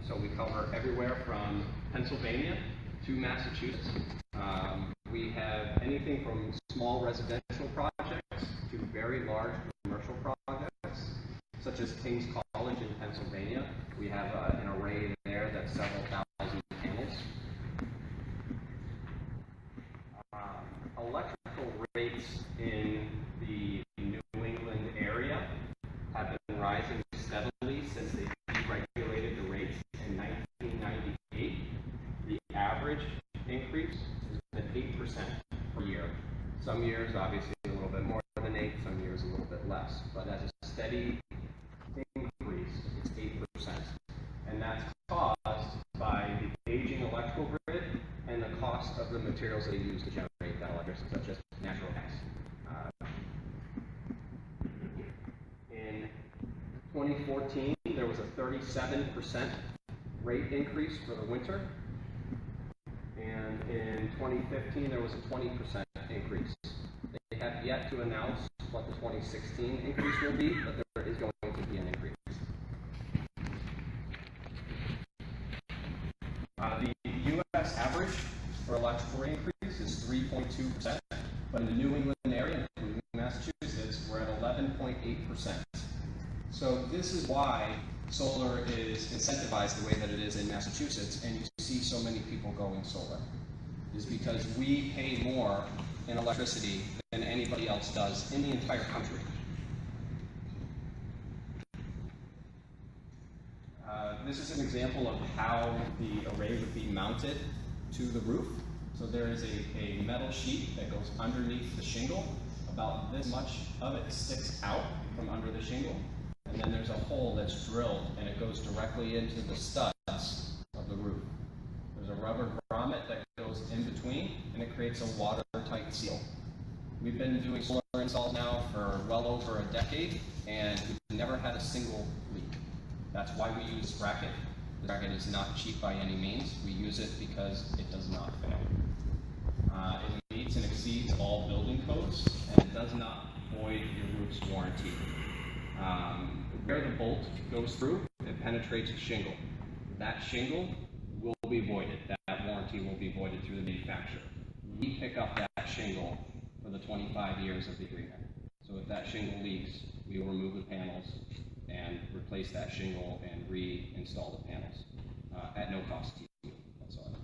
So we cover everywhere from Pennsylvania to Massachusetts. We have anything from small residential projects to very large commercial projects, such as King's College in Pennsylvania. We have an array there that's several thousand panels. Electrical rates in the New England area have been rising steadily since they deregulated the rates in 1998. The average increase has been 8% per year. Some years, obviously, a little bit more than 8, some years a little bit less. But as a steady increase, it's 8%. And that's caused by the aging electrical grid and the cost of the materials they use to generate that electricity, such as natural gas. In 2014, there was a 37% rate increase for the winter. And in 2015, there was a 20% increase. They have yet to announce what the 2016 increase will be, but there is going to be an increase. The U.S. average for electrical rate increase is 3.2%, but in the New England area, including Massachusetts, we're at 11.8%. So this is why solar is incentivized the way that it is in Massachusetts, and you see so many people going solar, is because we pay more in electricity than anybody else does in the entire country. This is an example of how the array would be mounted to the roof. So there is a metal sheet that goes underneath the shingle. About this much of it sticks out from under the shingle. And then there's a hole that's drilled, and it goes directly into the studs of the roof. There's a rubber grommet that goes in between, and it creates a watertight seal. We've been doing solar installs now for well over a decade, and we've never had a single leak. That's why we use this bracket. The bracket is not cheap by any means. We use it because it does not fail. It meets and exceeds all building codes, and it does not void your roof's warranty. Where the bolt goes through, it penetrates the shingle. That shingle will be voided. That warranty will be voided through the manufacturer. We pick up that shingle for the 25 years of the agreement. So if that shingle leaks, we will remove the panels and replace that shingle and reinstall the panels at no cost to you whatsoever.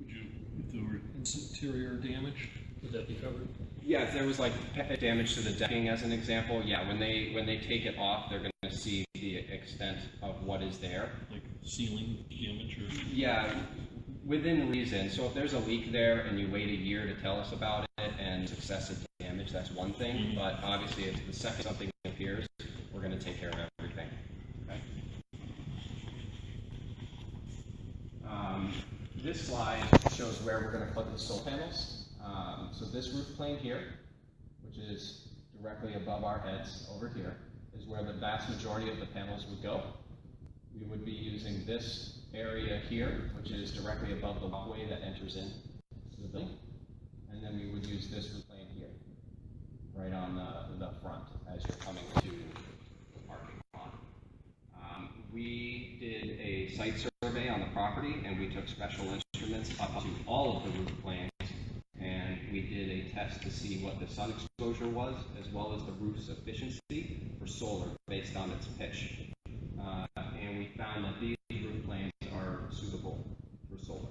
Would you, if there were interior damage, would that be covered? Yeah, if there was like damage to the decking as an example, yeah, when they take it off, they're going to see the extent of what is there. Like ceiling damage or? Yeah, within reason. So if there's a leak there and you wait a year to tell us about it and it's excessive damage, that's one thing. Mm-hmm. But obviously, if the second something appears, we're going to take care of everything. Okay? This slide shows where we're going to put the solar panels. So this roof plane here, which is directly above our heads over here, is where the vast majority of the panels would go. We would be using this area here, which is directly above the walkway that enters into the building. And then we would use this roof plane here, right on the front as you're coming to the parking lot. We did a site survey on the property, and we took special instruments up to all of the roof planes, and we did a test to see what the sun exposure was, as well as the roof's efficiency for solar based on its pitch. And we found that these roof planes are suitable for solar.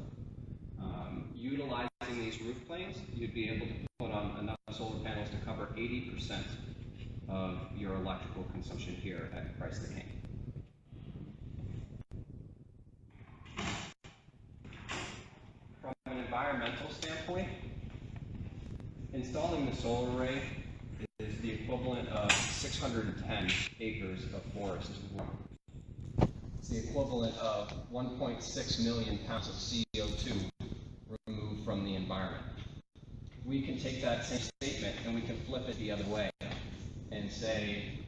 Utilizing these roof planes, you'd be able to put on enough solar panels to cover 80% of your electrical consumption here at Christ the King. From an environmental standpoint, installing the solar array is the equivalent of 610 acres of forest. It's the equivalent of 1.6 million pounds of CO2 removed from the environment. We can take that same statement and we can flip it the other way and say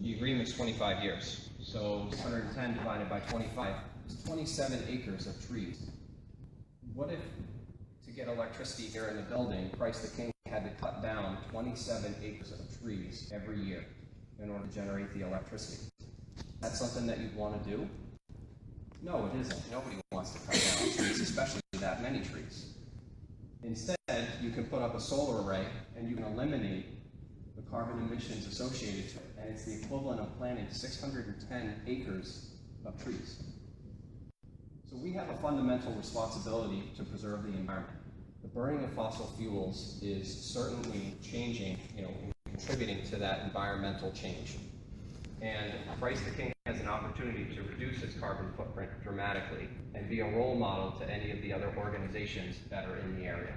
the agreement's 25 years. So 610 divided by 25 is 27 acres of trees. What if, to get electricity here in the building, Christ the King had to cut down 27 acres of trees every year in order to generate the electricity? that something that you'd want to do? No, it isn't. Nobody wants to cut down trees, especially that many trees. Instead, you can put up a solar array and you can eliminate the carbon emissions associated to it, and it's the equivalent of planting 610 acres of trees. So we have a fundamental responsibility to preserve the environment. The burning of fossil fuels is certainly changing, contributing to that environmental change. And Christ the King has an opportunity to reduce its carbon footprint dramatically and be a role model to any of the other organizations that are in the area.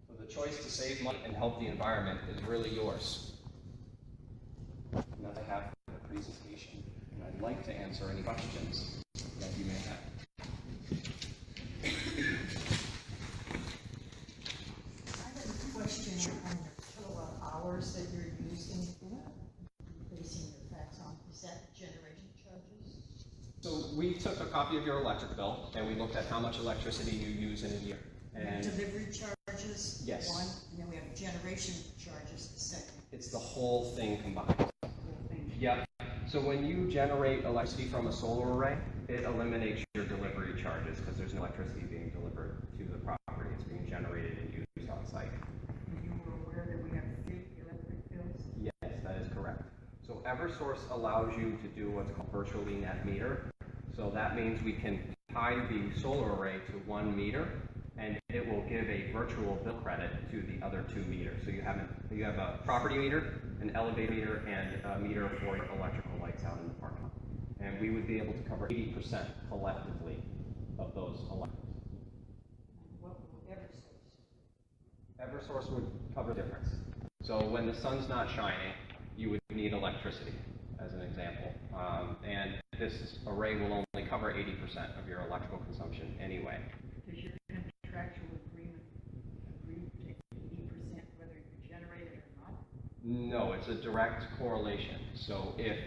So the choice to save money and help the environment is really yours. And that's what I have for the presentation. And I'd like to answer any questions that you may have. I have a question on the kilowatt hours that you're using, basing your facts on. Is that generation charges? So we took a copy of your electric bill and we looked at how much electricity you use in a year. And delivery charges, yes, one, and then we have generation charges, the second. it's the whole thing combined. The whole thing. Yep. So when you generate electricity from a solar array, it eliminates your delivery charges because there's no electricity being delivered to the property. It's being generated and used on site. You were aware that we have big electric bills? Yes, that is correct. So Eversource allows you to do what's called virtually net meter. So that means we can tie the solar array to 1 meter, and it will give a virtual bill credit to the other 2 meters. So you have a property meter, an elevator meter, and a meter for your electrical lights out in the parking lot. And we would be able to cover 80% collectively of those electrics. What will Eversource? Eversource would cover the difference. So when the sun's not shining, you would need electricity, as an example. And this array will only cover 80% of your electrical consumption anyway. Does your contractual agreement agree to take 80% whether you generate it or not? No, it's a direct correlation. So if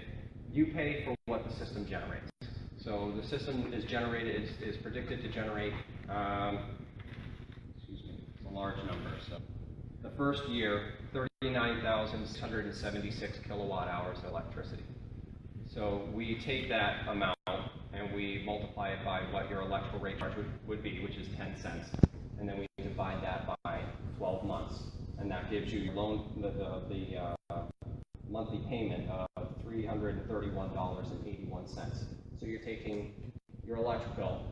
you pay for what the system generates. So the system is generated, is predicted to generate, it's a large number. So the first year, 39,676 kilowatt hours of electricity. So we take that amount and we multiply it by what your electrical rate charge would be, which is 10 cents. And then we divide that by 12 months. And that gives you your the monthly payment of $331.81. So you're taking your electric bill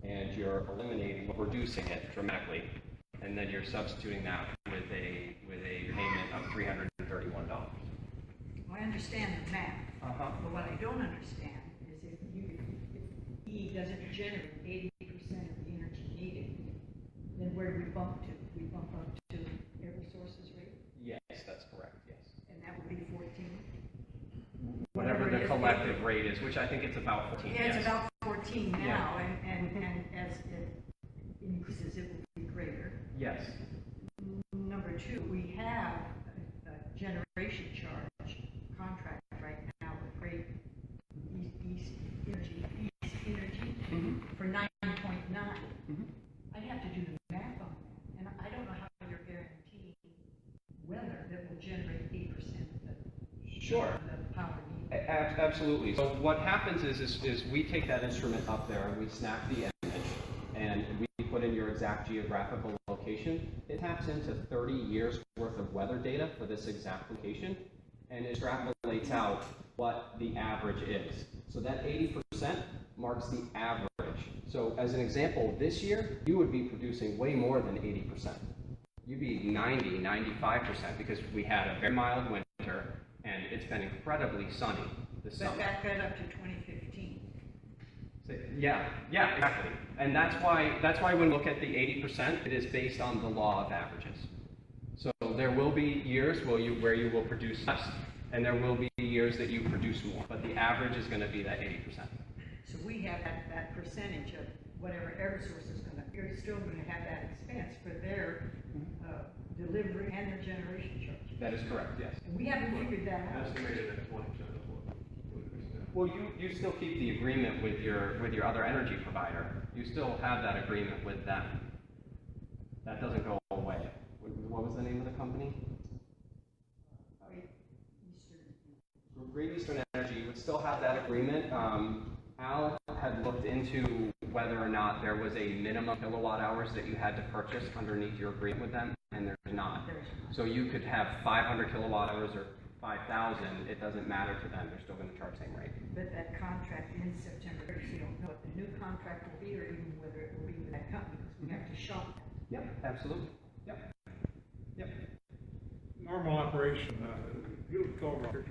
and you're reducing it dramatically, and then you're substituting that with a payment of $331. Well, I understand the math, but what I don't understand is if he doesn't generate 80% of the energy needed, then where do we bump to? We bump up to Eversource's rate? Yes, that's correct, yes. And that would be 14? Whatever the collective rate is, which I think it's about 14. Yeah, yes. it's about 14 now, Yeah. and as it increases, it will be greater. Yes. Number two, we have a generation charge contract right now with Great East Energy for 9.9. I'd have to do the math on that, and I don't know how you're guaranteeing weather that will generate 8% of the power needed. Absolutely. So what happens is we take that instrument up there and we snap the image and we put in your exact geographical location. It taps into 30 years worth of weather data for this exact location and extrapolates out what the average is. So that 80% marks the average. So as an example, this year, you would be producing way more than 80%. You'd be 90, 95% because we had a very mild winter and it's been incredibly sunny this summer. Back that up to 2015. So, yeah, exactly. And that's why when we look at the 80%, it is based on the law of averages. So there will be years where you will produce less, and there will be years that you produce more. But the average is going to be that 80%. So we have that percentage of whatever Eversource is going to, you're still going to have that expense for their delivery and their generation charge. That is correct, yes. And we haven't figured that out. Estimated at 20%. Well, you still keep the agreement with your other energy provider. You still have that agreement with them. That doesn't go away. What was the name of the company? Great Eastern Energy, you would still have that agreement. Al had looked into whether or not there was a minimum kilowatt hours that you had to purchase underneath your agreement with them, and there's not. So you could have 500 kilowatt hours or 5,000. It doesn't matter to them. They're still going to charge the same rate. But that contract ends September 30th, so you don't know what the new contract will be or even whether it will be with that company, because we have to shop that. Yep, absolutely. Yep. Yep. Normal operation, you go over here.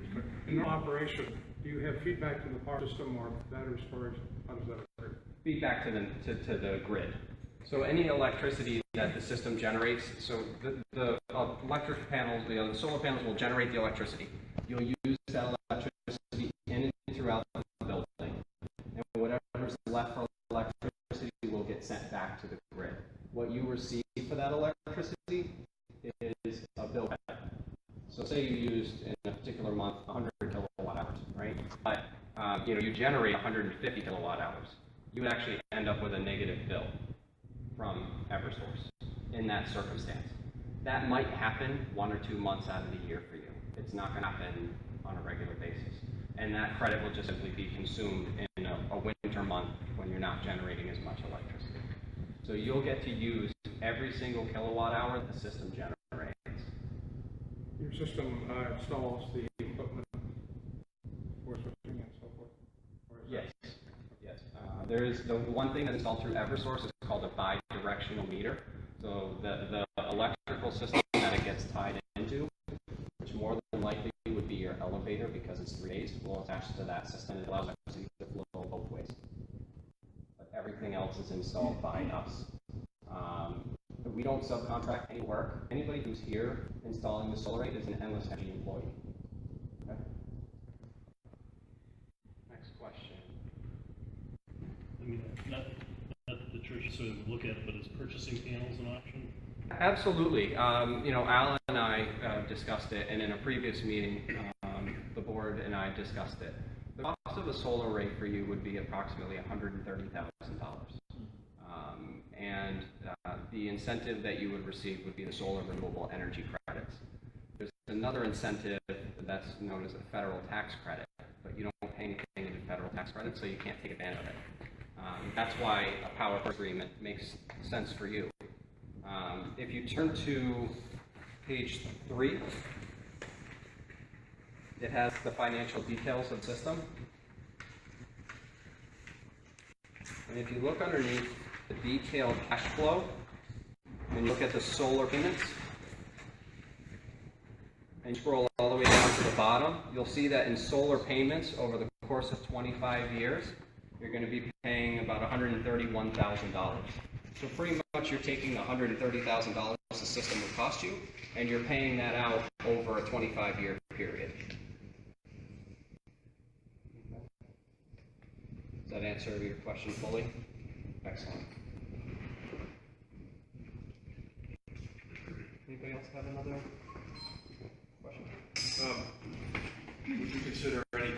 In normal operation, do you have feedback to the power system or battery storage? How does that occur? Feedback to the grid. So any electricity that the system generates, so the electric panels, the solar panels will generate the electricity. You'll use that electricity in and throughout the building. And whatever's left for electricity will get sent back to the grid. What you receive for that electricity is a bill credit. So say you used in a particular month 100 kilowatt hours, right? But you generate 150 kilowatt hours. You would actually end up with a negative bill from Eversource in that circumstance. That might happen 1 or 2 months out of the year for you. It's not going to happen on a regular basis. And that credit will just simply be consumed in a winter month when you're not generating as much electricity. So you'll get to use every single kilowatt hour the system generates. Your system installs the equipment for switching and so forth? Or is Yes. Yes. There is the one thing that's installed through Eversource is called a bi-directional meter. So the electrical system that it gets tied into, which more than likely would be your elevator because it's 3 days, will attach to that system and it allows electricity to flow both ways. But everything else is installed by us. We don't subcontract any work. Anybody who's here installing the solar array is an Endless Energy employee. Okay. Next question. I mean, not that the church sort of look at it, but is purchasing panels an option? Absolutely. Alan and I discussed it, and in a previous meeting, the board and I discussed it. The cost of a solar array for you would be approximately $130,000. And the incentive that you would receive would be the solar renewable energy credits. There's another incentive that's known as a federal tax credit, but you don't pay anything in the federal tax credit, so you can't take advantage of it. That's why a power purchase agreement makes sense for you. If you turn to page 3, it has the financial details of the system. And if you look underneath the detailed cash flow, and look at the solar payments, and scroll all the way down to the bottom, you'll see that in solar payments over the course of 25 years, you're going to be paying about $131,000. So pretty much you're taking $130,000 the system would cost you, and you're paying that out over a 25-year period. Does that answer your question fully? Excellent. Anybody else have another question? Would you consider any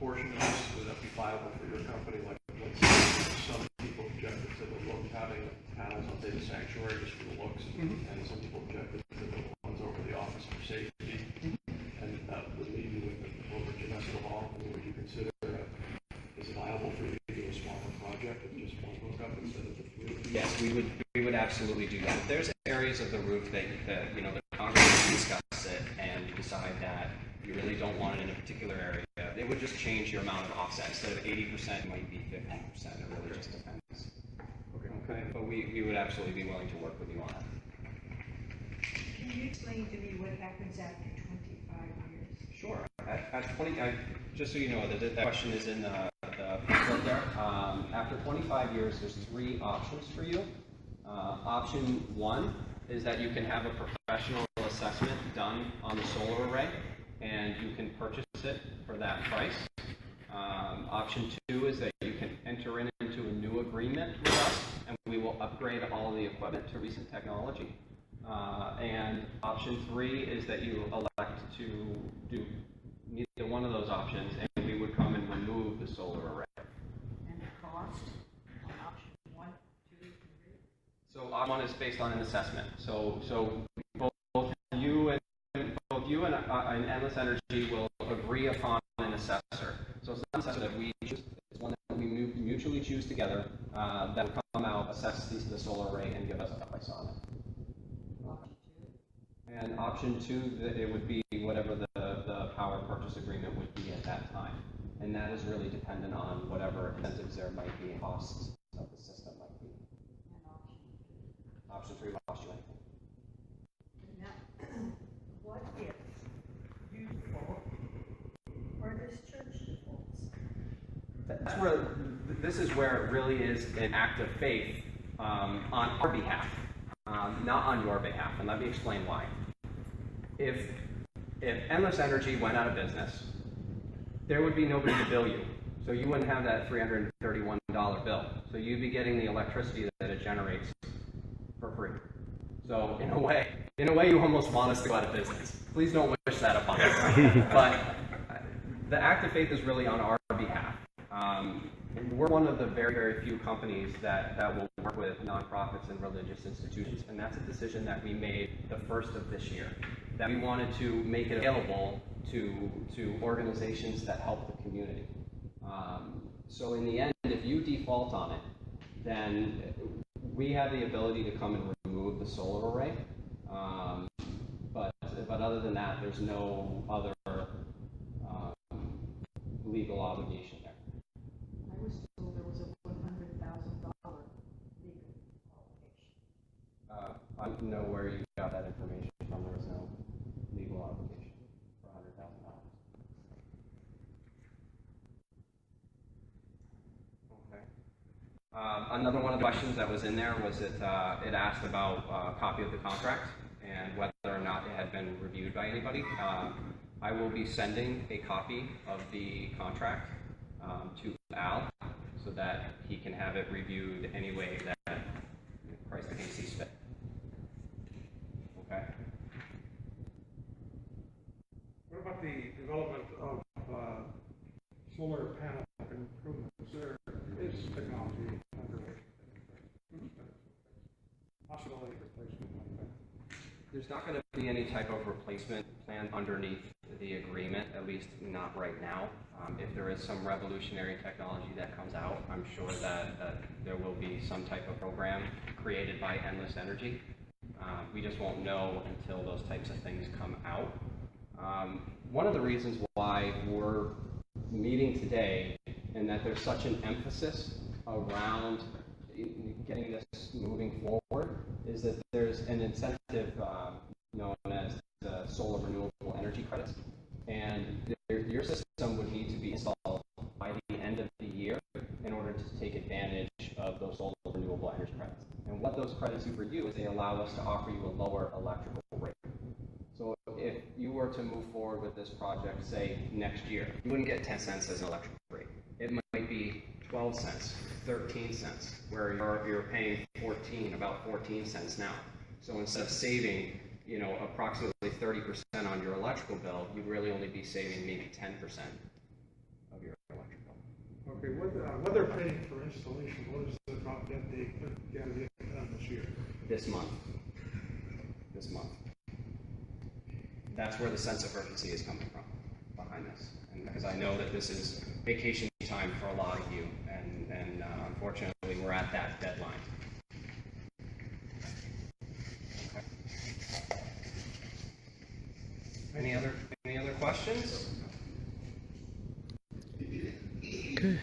portion of this, would that be viable for your company? Like, let's say some people objected to the look having panels on the sanctuary just for the looks, and some people objected to the ones over the office for safety, and that would leave you with the over Geneseo Hall. I mean, would you consider, is it viable for you to do a smaller project with just one hookup instead of the 3? Yes, we would absolutely do that. If there's areas of the roof that the Congress discuss it and you decide that you really don't want it in a particular area, it would just change your amount of offset. Instead of 80%, it might be 50%. It really just depends. Okay. But we would absolutely be willing to work with you on that. Can you explain to me what happens after 25 years? Sure. At 20, just so you know, that question is in the booklet there. After 25 years, there's 3 options for you. Option 1 is that you can have a professional assessment done on the solar array, and you can purchase it for that price. Option 2 is that you can enter into a new agreement with us, and we will upgrade all the equipment to recent technology. And option 3 is that you elect to do neither one of those options, and we would come and remove the solar array. And the cost on option 1, 2, 3? So option 1 is based on an assessment. So both you and Endless Energy will agree upon assessor that we choose. It's one that we mutually choose together, that will come out, assess the solar array, and give us a price on it. And option two, it would be whatever the power purchase agreement would be at that time. And that is really dependent on whatever incentives there might be and costs of the system might be. Option three will cost you anything. Now, what if you default or this church defaults? That's where, this is where it really is an act of faith on our behalf, not on your behalf, and let me explain why. If Endless Energy went out of business, there would be nobody to bill you, so you wouldn't have that $331 bill. So you'd be getting the electricity that it generates for free. So in a way, you almost want us to go out of business. Please don't wish that upon us. But the act of faith is really on our behalf. We're one of the very, very few companies that will work with nonprofits and religious institutions, and that's a decision that we made the first of this year, that we wanted to make it available to organizations that help the community. So in the end, if you default on it, then we have the ability to come and remove the solar array. But other than that, there's no other legal obligation there. I was told there was a $100,000 legal obligation. I don't know where you got that information from. There was no legal obligation for $100,000. Okay. Another one of the questions that was in there was it asked about a copy of the contract and whether or not it had been reviewed by anybody. I will be sending a copy of the contract to Al so that he can have it reviewed any way that Christ the King sees fit. Okay. What about the development of solar panel improvements? There is technology underway. Possibility of replacement like that. There's not going to be any type of replacement plan underneath the agreement, at least not right now. If there is some revolutionary technology that comes out, I'm sure that there will be some type of program created by Endless Energy. We just won't know until those types of things come out. One of the reasons why we're meeting today and that there's such an emphasis around getting this moving forward is that there's an incentive known as the solar renewable energy credits, and your system would need to be installed by the end of the year in order to take advantage of those solar renewable energy credits. And what those credits do for you is they allow us to offer you a lower electrical rate. So if you were to move forward with this project, say next year, you wouldn't get 10 cents as an electric rate. It might be 12 cents, 13 cents, where you're paying about 14 cents now. So instead of saving, approximately 30% on your electrical bill, you'd really only be saving maybe 10% of your electric bill. Okay, what they're paying for installation, what is the drop dead date going to get done this year? This month. That's where the sense of urgency is coming from behind this. And because I know that this is vacation time for a lot of you, and unfortunately we're at that deadline. Okay. Any other questions? Okay.